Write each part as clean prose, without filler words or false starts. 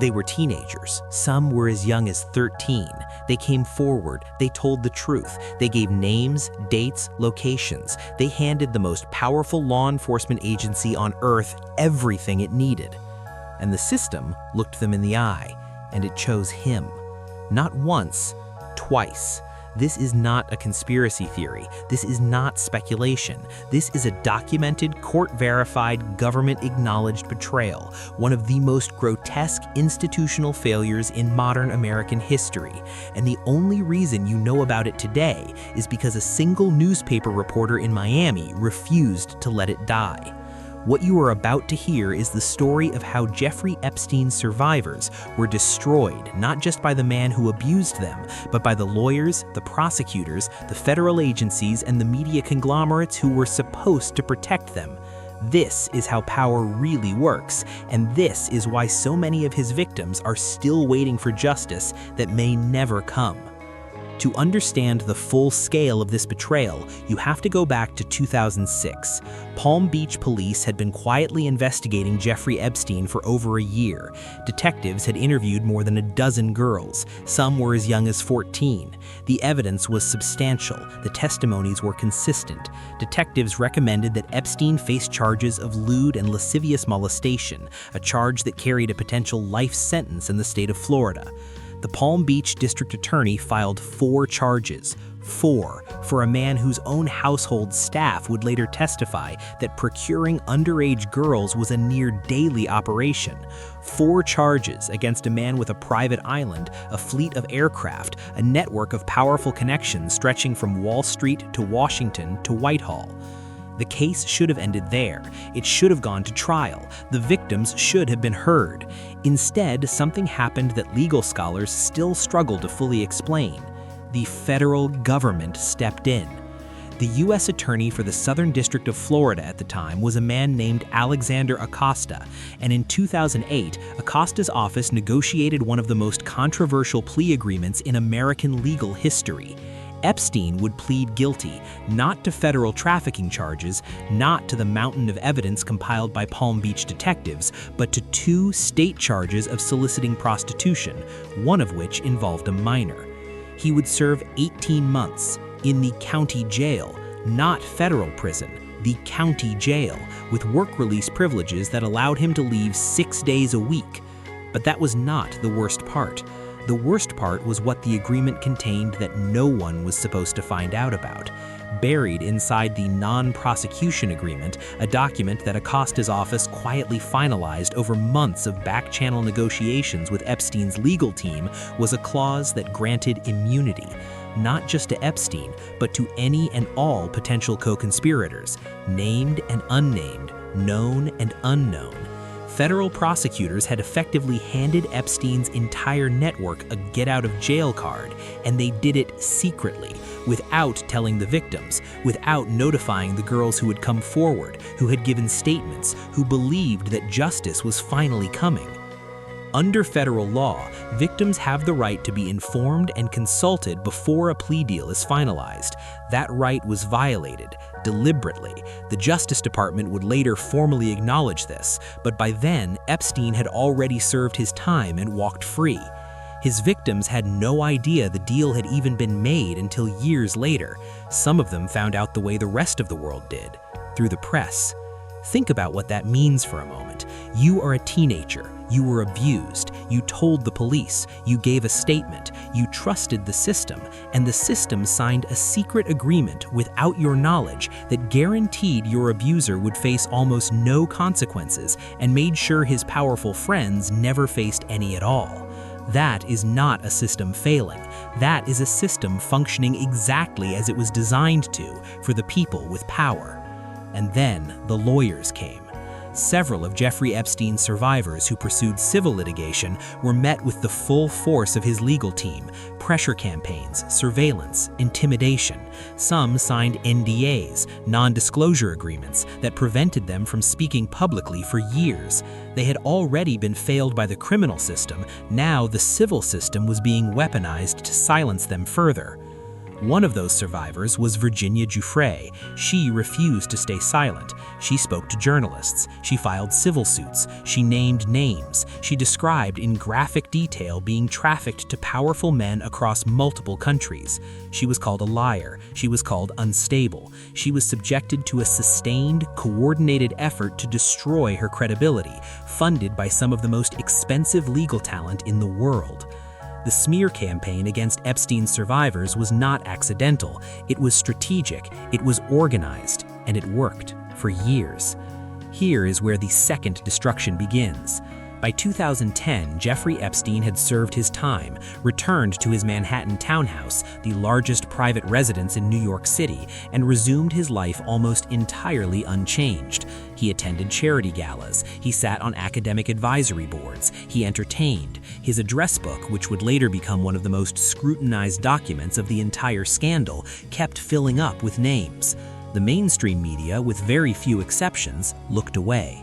They were teenagers. Some were as young as 13. They came forward. They told the truth. They gave names, dates, locations. They handed the most powerful law enforcement agency on Earth everything it needed. And the system looked them in the eye, and it chose him. Not once, twice. This is not a conspiracy theory. This is not speculation. This is a documented, court-verified, government-acknowledged betrayal, one of the most grotesque institutional failures in modern American history. And the only reason you know about it today is because a single newspaper reporter in Miami refused to let it die. What you are about to hear is the story of how Jeffrey Epstein's survivors were destroyed, not just by the man who abused them, but by the lawyers, the prosecutors, the federal agencies, and the media conglomerates who were supposed to protect them. This is how power really works, and this is why so many of his victims are still waiting for justice that may never come. To understand the full scale of this betrayal, you have to go back to 2006. Palm Beach police had been quietly investigating Jeffrey Epstein for over a year. Detectives had interviewed more than a dozen girls. Some were as young as 14. The evidence was substantial. The testimonies were consistent. Detectives recommended that Epstein face charges of lewd and lascivious molestation, a charge that carried a potential life sentence in the state of Florida. The Palm Beach district attorney filed 4 charges, for a man whose own household staff would later testify that procuring underage girls was a near daily operation. 4 charges against a man with a private island, a fleet of aircraft, a network of powerful connections stretching from Wall Street to Washington to Whitehall. The case should have ended there. It should have gone to trial. The victims should have been heard. Instead, something happened that legal scholars still struggle to fully explain. The federal government stepped in. The U.S. Attorney for the Southern District of Florida at the time was a man named Alexander Acosta, and in 2008, Acosta's office negotiated one of the most controversial plea agreements in American legal history. Epstein would plead guilty, not to federal trafficking charges, not to the mountain of evidence compiled by Palm Beach detectives, but to 2 state charges of soliciting prostitution, one of which involved a minor. He would serve 18 months in the county jail, not federal prison, the county jail, with work release privileges that allowed him to leave 6 days a week. But that was not the worst part. The worst part was what the agreement contained that no one was supposed to find out about. Buried inside the non-prosecution agreement, a document that Acosta's office quietly finalized over months of back-channel negotiations with Epstein's legal team, was a clause that granted immunity, not just to Epstein, but to any and all potential co-conspirators, named and unnamed, known and unknown. Federal prosecutors had effectively handed Epstein's entire network a get-out-of-jail card, and they did it secretly, without telling the victims, without notifying the girls who had come forward, who had given statements, who believed that justice was finally coming. Under federal law, victims have the right to be informed and consulted before a plea deal is finalized. That right was violated, deliberately. The Justice Department would later formally acknowledge this, but by then, Epstein had already served his time and walked free. His victims had no idea the deal had even been made until years later. Some of them found out the way the rest of the world did, through the press. Think about what that means for a moment. You are a teenager. You were abused. You told the police. You gave a statement. You trusted the system, and the system signed a secret agreement without your knowledge that guaranteed your abuser would face almost no consequences and made sure his powerful friends never faced any at all. That is not a system failing. That is a system functioning exactly as it was designed to for the people with power. And then the lawyers came. Several of Jeffrey Epstein's survivors who pursued civil litigation were met with the full force of his legal team, pressure campaigns, surveillance, intimidation. Some signed NDAs, non-disclosure agreements, that prevented them from speaking publicly for years. They had already been failed by the criminal system. Now the civil system was being weaponized to silence them further. One of those survivors was Virginia Giuffre. She refused to stay silent. She spoke to journalists. She filed civil suits. She named names. She described in graphic detail being trafficked to powerful men across multiple countries. She was called a liar. She was called unstable. She was subjected to a sustained, coordinated effort to destroy her credibility, funded by some of the most expensive legal talent in the world. The smear campaign against Epstein's survivors was not accidental. It was strategic, it was organized, and it worked for years. Here is where the second destruction begins. By 2010, Jeffrey Epstein had served his time, returned to his Manhattan townhouse, the largest private residence in New York City, and resumed his life almost entirely unchanged. He attended charity galas, he sat on academic advisory boards, he entertained. His address book, which would later become one of the most scrutinized documents of the entire scandal, kept filling up with names. The mainstream media, with very few exceptions, looked away.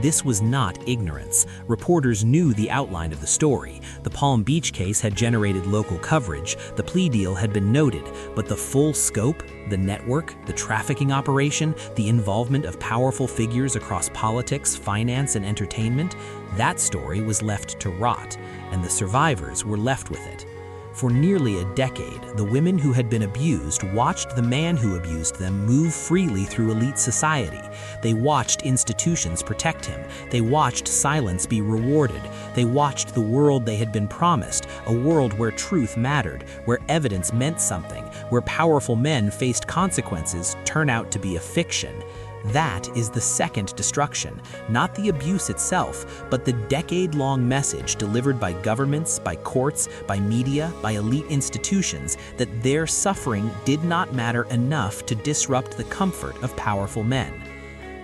This was not ignorance. Reporters knew the outline of the story. The Palm Beach case had generated local coverage, the plea deal had been noted, but the full scope, the network, the trafficking operation, the involvement of powerful figures across politics, finance, and entertainment, that story was left to rot, and the survivors were left with it. For nearly a decade, the women who had been abused watched the man who abused them move freely through elite society. They watched institutions protect him. They watched silence be rewarded. They watched the world they had been promised, a world where truth mattered, where evidence meant something, where powerful men faced consequences, turn out to be a fiction. That is the second destruction, not the abuse itself, but the decade-long message delivered by governments, by courts, by media, by elite institutions that their suffering did not matter enough to disrupt the comfort of powerful men.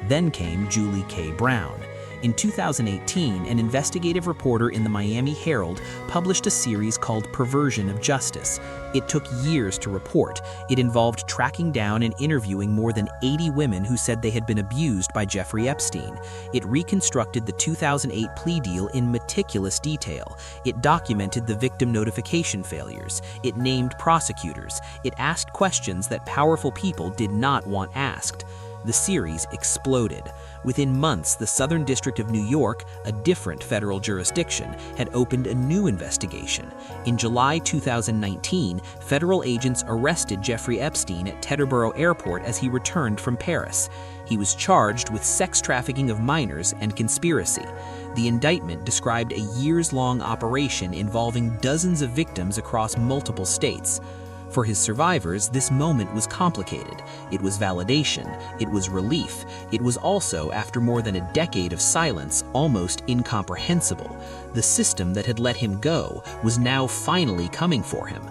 Then came Julie K. Brown. In 2018, an investigative reporter in the Miami Herald published a series called Perversion of Justice. It took years to report. It involved tracking down and interviewing more than 80 women who said they had been abused by Jeffrey Epstein. It reconstructed the 2008 plea deal in meticulous detail. It documented the victim notification failures. It named prosecutors. It asked questions that powerful people did not want asked. The series exploded. Within months, the Southern District of New York, a different federal jurisdiction, had opened a new investigation. In July 2019, federal agents arrested Jeffrey Epstein at Teterboro Airport as he returned from Paris. He was charged with sex trafficking of minors and conspiracy. The indictment described a years-long operation involving dozens of victims across multiple states. For his survivors, this moment was complicated. It was validation. It was relief. It was also, after more than a decade of silence, almost incomprehensible. The system that had let him go was now finally coming for him.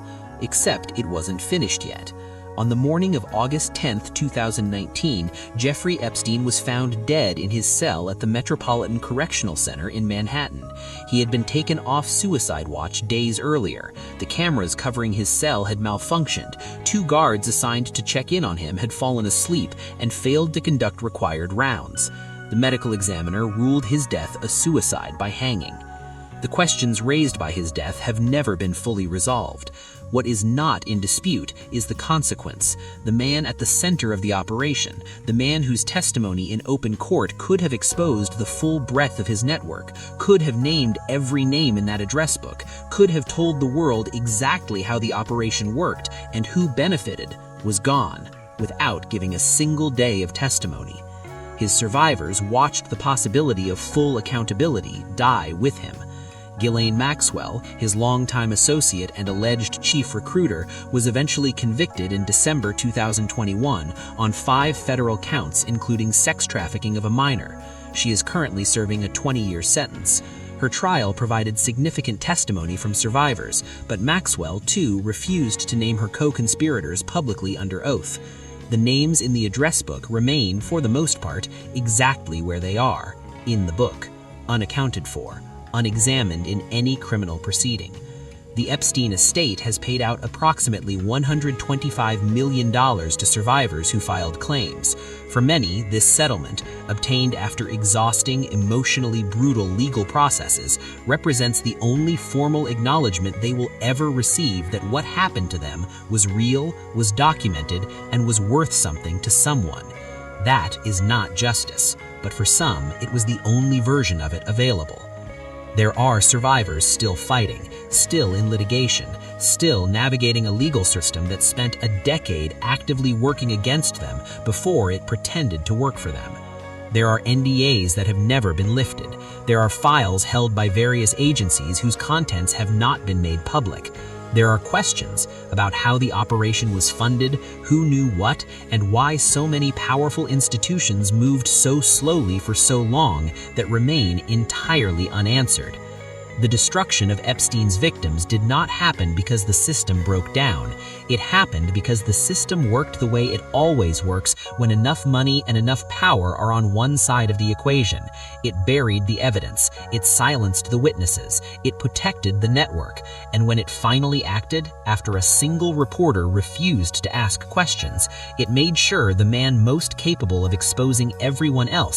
Except it wasn't finished yet. On the morning of August 10, 2019, Jeffrey Epstein was found dead in his cell at the Metropolitan Correctional Center in Manhattan. He had been taken off suicide watch days earlier. The cameras covering his cell had malfunctioned. 2 guards assigned to check in on him had fallen asleep and failed to conduct required rounds. The medical examiner ruled his death a suicide by hanging. The questions raised by his death have never been fully resolved. What is not in dispute is the consequence. The man at the center of the operation, the man whose testimony in open court could have exposed the full breadth of his network, could have named every name in that address book, could have told the world exactly how the operation worked and who benefited, was gone, without giving a single day of testimony. His survivors watched the possibility of full accountability die with him. Ghislaine Maxwell, his longtime associate and alleged chief recruiter, was eventually convicted in December 2021 on 5 federal counts, including sex trafficking of a minor. She is currently serving a 20-year sentence. Her trial provided significant testimony from survivors, but Maxwell, too, refused to name her co-conspirators publicly under oath. The names in the address book remain, for the most part, exactly where they are, in the book, unaccounted for, unexamined in any criminal proceeding. The Epstein estate has paid out approximately $125 million to survivors who filed claims. For many, this settlement, obtained after exhausting, emotionally brutal legal processes, represents the only formal acknowledgement they will ever receive that what happened to them was real, was documented, and was worth something to someone. That is not justice, but for some, it was the only version of it available. There are survivors still fighting, still in litigation, still navigating a legal system that spent a decade actively working against them before it pretended to work for them. There are NDAs that have never been lifted. There are files held by various agencies whose contents have not been made public. There are questions about how the operation was funded, who knew what, and why so many powerful institutions moved so slowly for so long that remain entirely unanswered. The destruction of Epstein's victims did not happen because the system broke down. It happened because the system worked the way it always works when enough money and enough power are on one side of the equation. It buried the evidence, it silenced the witnesses, it protected the network, and when it finally acted, after a single reporter refused to ask questions, it made sure the man most capable of exposing everyone else